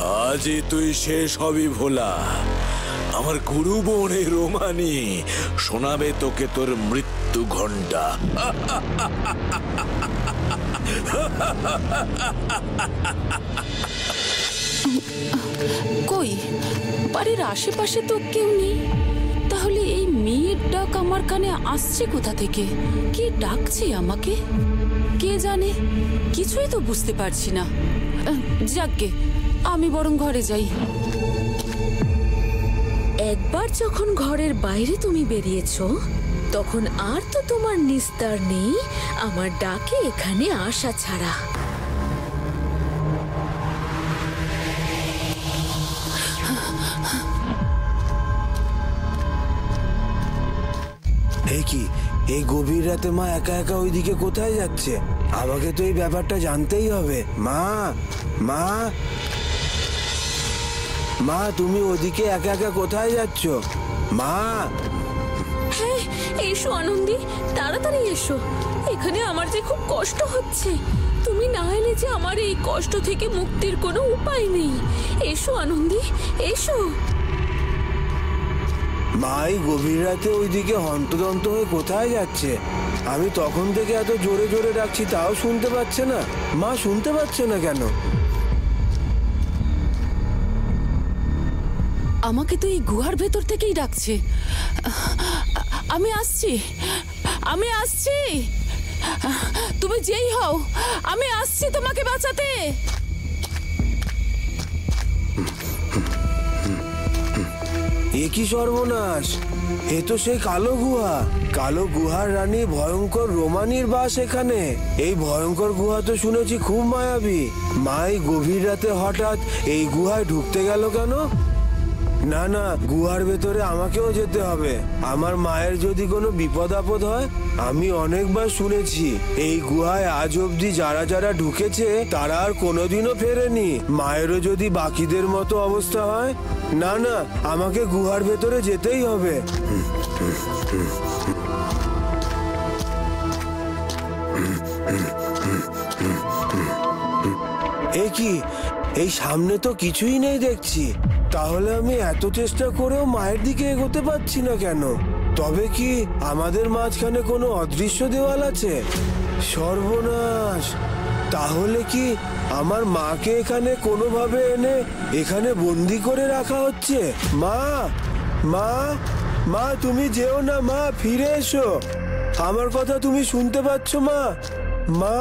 আজই তুই শেষ হবি ভোলা। আমার গুরু বোন এই রোমানি শোনাবে তোকে তোর মৃত্যু ঘণ্টা। কই বাড়ির আশেপাশে তো কেউ নেই, তাহলে এই মেয়ের ডাক আমার কানে আসছে কোথা থেকে? কে ডাকছে আমাকে কে জানে, কিছুই তো বুঝতে পারছি না। যাকগে, আমি বরং ঘরে যাই। একবার যখন ঘরের বাইরে তুমি বেরিয়েছো, তখন আর তো তোমার নিস্তার নেই আমার ডাকে এখানে আসা ছাড়া। কি এই গভীর রাতে মা একা একা ওইদিকে কোথায় যাচ্ছে? আমাকে তো এই ব্যাপারটা জানতেই হবে। মা মা মা, তুমি ওদিকে একা একা কোথায় যাচ্ছ? মা! হ্যাঁ, এসো আনন্দী, তাড়াতাড়ি এসো। এখানে আমার যে খুব কষ্ট হচ্ছে, তুমি না এলে যে আমার এই কষ্ট থেকে মুক্তির কোনো উপায় নেই। এসো আনন্দী, এসো। মা এই গভীর রাতে ওইদিকে হন্তদন্ত হয়ে কোথায় যাচ্ছে? আমি তখন থেকে এত জোরে জোরে ডাকছি, তাও শুনতে পাচ্ছে না। মা শুনতে পাচ্ছে না কেন? আমাকে তো এই গুহার ভেতর থেকেই ডাকছে। আমি আসছি, আমি আসছি। তুমি যেই হও, আমি আসছি তোমাকে বাঁচাতে। এ কি সর্বনাশ! এ তো সেই কালো গুহা। কালো গুহার রানী ভয়ঙ্কর রোমানির বাস এখানে। এই ভয়ঙ্কর গুহা তো শুনেছি খুব মায়াবী। মা এই গভীর রাতে হঠাৎ এই গুহায় ঢুকতে গেল কেন? না না, গুহার ভেতরে আমাকেও যেতে হবে। আমার মায়ের যদি কোনো বিপদ আপদ হয়। আমি অনেকবার শুনেছি এই গুহায় আজ অব্দি যারা যারা ঢুকেছে তারা আর কোনোদিনও ফেরেনি। মায়েরও যদি বাকিদের মতো অবস্থা হয়। না না, আমাকে গুহার ভেতরে যেতেই হবে। এ কি, এই সামনে তো কিছুই নেই দেখছি। তাহলে আমি এত চেষ্টা করেও মায়ের দিকে এগোতে পারছি না কেন? তবে কি আমাদের মাঝখানে কোনো অদৃশ্য দেওয়াল আছে? সর্বনাশ! তাহলে কি আমার মাকে এখানে কোনোভাবে এনে এখানে বন্দি করে রাখা হচ্ছে? মা মা মা, তুমি যেও না মা, ফিরে এসো। আমার কথা তুমি শুনতে পাচ্ছ মা? মা!